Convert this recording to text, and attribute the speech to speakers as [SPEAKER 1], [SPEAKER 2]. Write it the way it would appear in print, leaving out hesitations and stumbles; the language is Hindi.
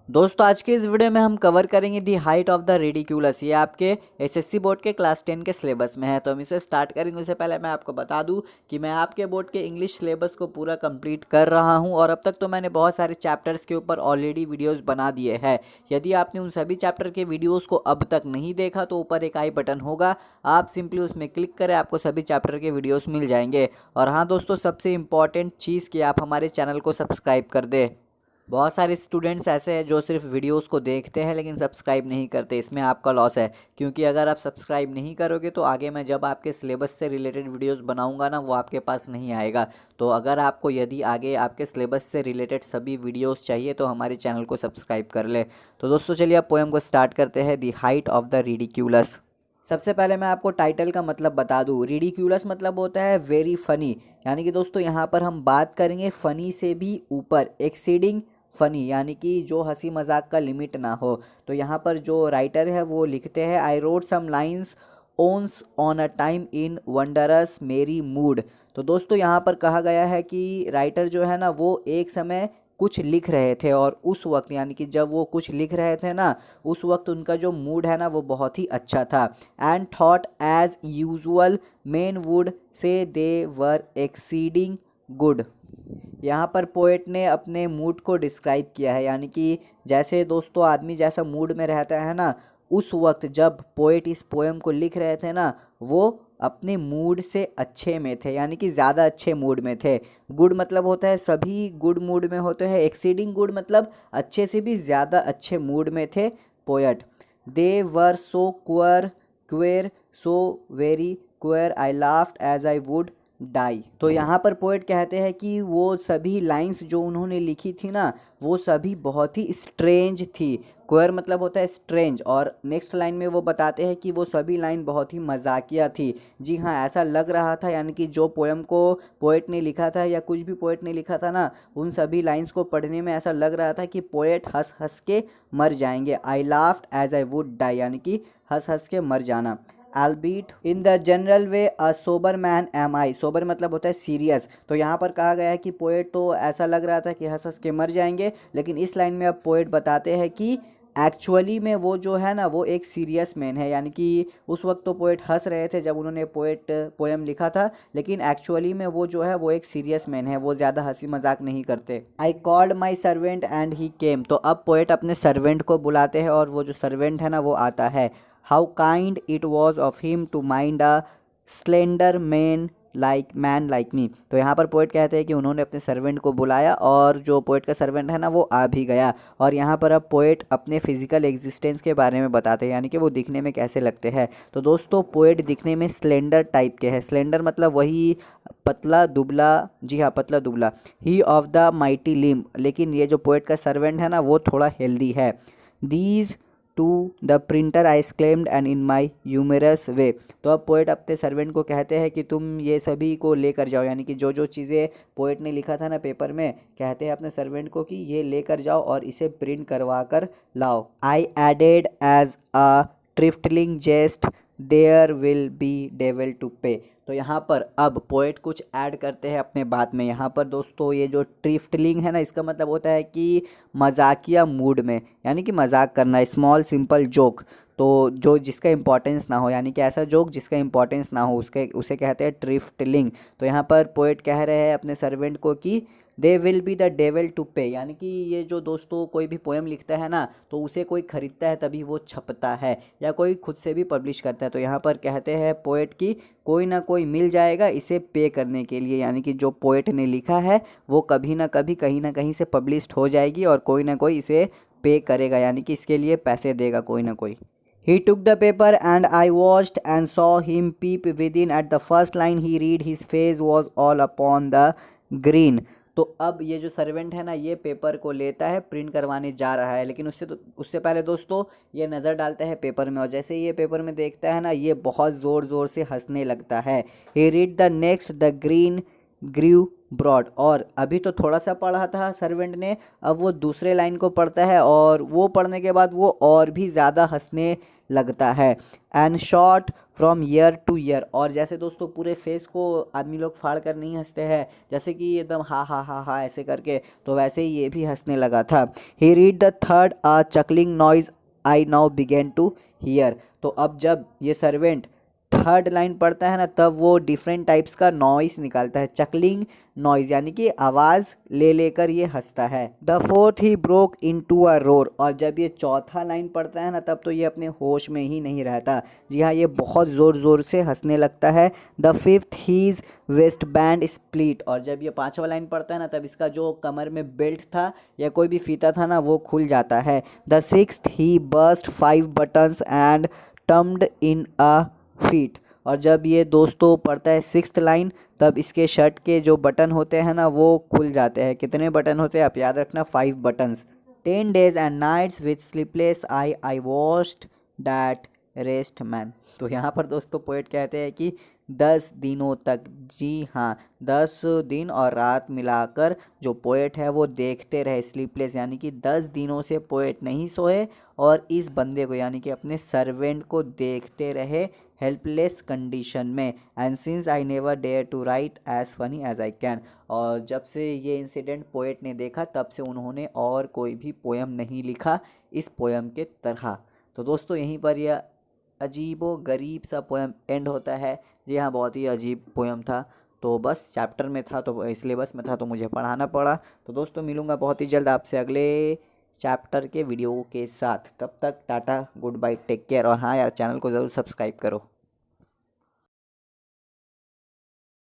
[SPEAKER 1] दोस्तों आज के इस वीडियो में हम कवर करेंगे दी हाइट ऑफ द रेडिक्यूलस। ये आपके एसएससी बोर्ड के क्लास 10 के सिलेबस में है, तो हम इसे स्टार्ट करेंगे। उससे पहले मैं आपको बता दूं कि मैं आपके बोर्ड के इंग्लिश सिलेबस को पूरा कंप्लीट कर रहा हूं और अब तक तो मैंने बहुत सारे चैप्टर्स के ऊपर ऑलरेडी वीडियोज़ बना दिए हैं। यदि आपने उन सभी चैप्टर के वीडियोज़ को अब तक नहीं देखा तो ऊपर एक आई बटन होगा, आप सिंपली उसमें क्लिक करें, आपको सभी चैप्टर के वीडियोज़ मिल जाएंगे। और हाँ दोस्तों, सबसे इम्पॉर्टेंट चीज़ कि आप हमारे चैनल को सब्सक्राइब कर दें। बहुत सारे स्टूडेंट्स ऐसे हैं जो सिर्फ वीडियोस को देखते हैं लेकिन सब्सक्राइब नहीं करते। इसमें आपका लॉस है, क्योंकि अगर आप सब्सक्राइब नहीं करोगे तो आगे मैं जब आपके सिलेबस से रिलेटेड वीडियोस बनाऊंगा ना, वो आपके पास नहीं आएगा। तो अगर आपको यदि आगे आपके सिलेबस से रिलेटेड सभी वीडियोस चाहिए तो हमारे चैनल को सब्सक्राइब कर ले। तो दोस्तों चलिए अब पोएम को स्टार्ट करते हैं, दी हाइट ऑफ द रिडिक्यूलस। सबसे पहले मैं आपको टाइटल का मतलब बता दूं। रिडिक्यूलस मतलब होता है वेरी फनी, यानी कि दोस्तों यहाँ पर हम बात करेंगे फनी से भी ऊपर, एक्सीडिंग फनी, यानी कि जो हंसी मजाक का लिमिट ना हो। तो यहाँ पर जो राइटर है वो लिखते हैं, I wrote some lines once on a time in wondrous merry mood. तो दोस्तों यहाँ पर कहा गया है कि राइटर जो है ना वो एक समय कुछ लिख रहे थे और उस वक्त, यानी कि जब वो कुछ लिख रहे थे ना, उस वक्त उनका जो मूड है ना वो बहुत ही अच्छा था। And thought as usual men would say they were exceeding good. यहाँ पर पोएट ने अपने मूड को डिस्क्राइब किया है, यानी कि जैसे दोस्तों आदमी जैसा मूड में रहता है ना, उस वक्त जब पोएट इस पोएम को लिख रहे थे ना, वो अपने मूड से अच्छे में थे, यानी कि ज़्यादा अच्छे मूड में थे। गुड मतलब होता है सभी गुड मूड में होते हैं, एक्सीडिंग गुड मतलब अच्छे से भी ज़्यादा अच्छे मूड में थे poet. They were so queer so very queer I laughed as I would die. तो यहाँ पर पोएट कहते हैं कि वो सभी लाइंस जो उन्होंने लिखी थी ना, वो सभी बहुत ही स्ट्रेंज थी। क्वेर मतलब होता है स्ट्रेंज, और नेक्स्ट लाइन में वो बताते हैं कि वो सभी लाइन बहुत ही मजाकिया थी। जी हाँ, ऐसा लग रहा था, यानी कि जो पोएम को पोएट ने लिखा था या कुछ भी पोएट ने लिखा था ना, उन सभी लाइंस को पढ़ने में ऐसा लग रहा था कि पोएट हंस हंस के मर जाएंगे। I laughed as I would die, यानी कि हंस हंस के मर जाना। albeit in the general way a sober man am I। Sober मतलब होता है सीरियस। तो यहाँ पर कहा गया है कि पोएट तो ऐसा लग रहा था कि हंस हंस के मर जाएंगे, लेकिन इस लाइन में अब पोएट बताते हैं कि एक्चुअली में वो जो है ना वो एक सीरियस मैन है। यानी कि उस वक्त तो पोएट हंस रहे थे जब उन्होंने पोएम लिखा था, लेकिन एक्चुअली में वो जो है वो एक सीरियस मैन है, वो ज़्यादा हंसी मजाक नहीं करते। I called my servant and he came. तो अब पोएट अपने सर्वेंट को बुलाते हैं और वो जो सर्वेंट है ना वो आता है। How kind it was of him to mind a slender man like me. तो यहाँ पर पोएट कहते हैं कि उन्होंने अपने सर्वेंट को बुलाया और जो पोएट का सर्वेंट है ना वो आ भी गया। और यहाँ पर अब पोएट अपने फिजिकल एग्जिस्टेंस के बारे में बताते हैं, यानी कि वो दिखने में कैसे लगते हैं। तो दोस्तों पोएट दिखने में स्लेंडर टाइप के हैं। स्लेंडर मतलब वही पतला दुबला, जी हाँ पतला दुबला। ही ऑफ द माइटी लिम्ब, लेकिन ये जो पोएट का सर्वेंट है ना वो थोड़ा हेल्दी है। These two the printer I exclaimed and in my humorous way. तो अब पोएट अपने सर्वेंट को कहते हैं कि तुम ये सभी को लेकर जाओ, यानी कि जो जो चीज़ें पोएट ने लिखा था ना पेपर में, कहते हैं अपने सर्वेंट को कि ये लेकर जाओ और इसे प्रिंट करवा कर लाओ। I added as a trifling jest there will be devil to pay. तो यहाँ पर अब पोएट कुछ ऐड करते हैं अपने बात में। यहाँ पर दोस्तों ये जो ट्रिफ्टलिंग है ना, इसका मतलब होता है कि मजाकिया मूड में, यानी कि मजाक करना, स्मॉल सिंपल जोक। तो जो जिसका इंपॉर्टेंस ना हो, यानी कि ऐसा जोक जिसका इंपॉर्टेंस ना हो, उसे कहते हैं ट्रिफ्टलिंग। तो यहाँ पर पोएट कह रहे हैं अपने सर्वेंट को कि they will be the devil to pay, यानी कि ये जो दोस्तों कोई भी पोएम लिखता है ना तो उसे कोई खरीदता है तभी वो छपता है, या कोई खुद से भी पब्लिश करता है। तो यहाँ पर कहते हैं पोएट की कोई ना कोई मिल जाएगा इसे पे करने के लिए, यानी कि जो पोएट ने लिखा है वो कभी ना कभी कहीं ना कहीं से पब्लिश्ड हो जाएगी और कोई ना कोई इसे पे करेगा, यानी कि इसके लिए पैसे देगा कोई ना कोई। He took the paper and I watched and saw him peep within. At the first line he read, his face was all upon the green। तो अब ये जो सर्वेंट है ना ये पेपर को लेता है, प्रिंट करवाने जा रहा है, लेकिन उससे पहले दोस्तों ये नज़र डालता है पेपर में, और जैसे ही ये पेपर में देखता है ना ये बहुत ज़ोर ज़ोर से हंसने लगता है। He read the next, the green grew broad. और अभी तो थोड़ा सा पढ़ा था सर्वेंट ने, अब वो दूसरे लाइन को पढ़ता है और वो पढ़ने के बाद वो और भी ज़्यादा हंसने लगता है। And shot from year two year. और जैसे दोस्तों पूरे फेस को आदमी लोग फाड़ कर नहीं हंसते हैं, जैसे कि एकदम हा हा हा हा ऐसे करके, तो वैसे ही ये भी हंसने लगा था। He read the third a chuckling noise I now began to hear. तो अब जब ये सर्वेंट थर्ड लाइन पढ़ता है ना, तब वो डिफरेंट टाइप्स का नॉइस निकालता है, चकलिंग नॉइज, यानी कि आवाज़ ले लेकर ये हंसता है। The fourth he broke into a roar. और जब ये चौथा लाइन पढ़ता है ना, तब तो ये अपने होश में ही नहीं रहता। जी हाँ, ये बहुत ज़ोर ज़ोर से हंसने लगता है। The fifth his waistband split. और जब ये पांचवा लाइन पढ़ता है ना, तब इसका जो कमर में बेल्ट था या कोई भी फीता था ना, वो खुल जाता है। The sixth he burst 5 buttons and tumbled in a fit. और जब ये दोस्तों पढ़ता है सिक्स्थ लाइन, तब इसके शर्ट के जो बटन होते हैं ना, वो खुल जाते हैं। कितने बटन होते हैं आप याद रखना, 5 buttons. 10 days and nights with sleepless eye I watched that rest man. तो यहाँ पर दोस्तों पोएट कहते हैं कि 10 दिनों तक, जी हाँ, 10 दिन और रात मिलाकर जो पोएट है वो देखते रहे स्लीपलेस, यानी कि 10 दिनों से पोएट नहीं सोए और इस बंदे को यानी कि अपने सर्वेंट को देखते रहे हेल्पलेस कंडीशन में। And since I never dare to write as funny as I can. और जब से ये इंसिडेंट पोएट ने देखा, तब से उन्होंने और कोई भी पोयम नहीं लिखा इस पोयम के तरह। तो दोस्तों यहीं पर यह अजीबो गरीब सा पोयम एंड होता है। जी हाँ, बहुत ही अजीब पोयम था। तो बस चैप्टर में था, तो सिलेबस में था, तो मुझे पढ़ाना पड़ा। तो दोस्तों मिलूँगा बहुत ही जल्द आपसे अगले चैप्टर के वीडियो के साथ। तब तक टाटा, गुड बाय, टेक केयर। और हाँ यार, चैनल को ज़रूर सब्सक्राइब करो।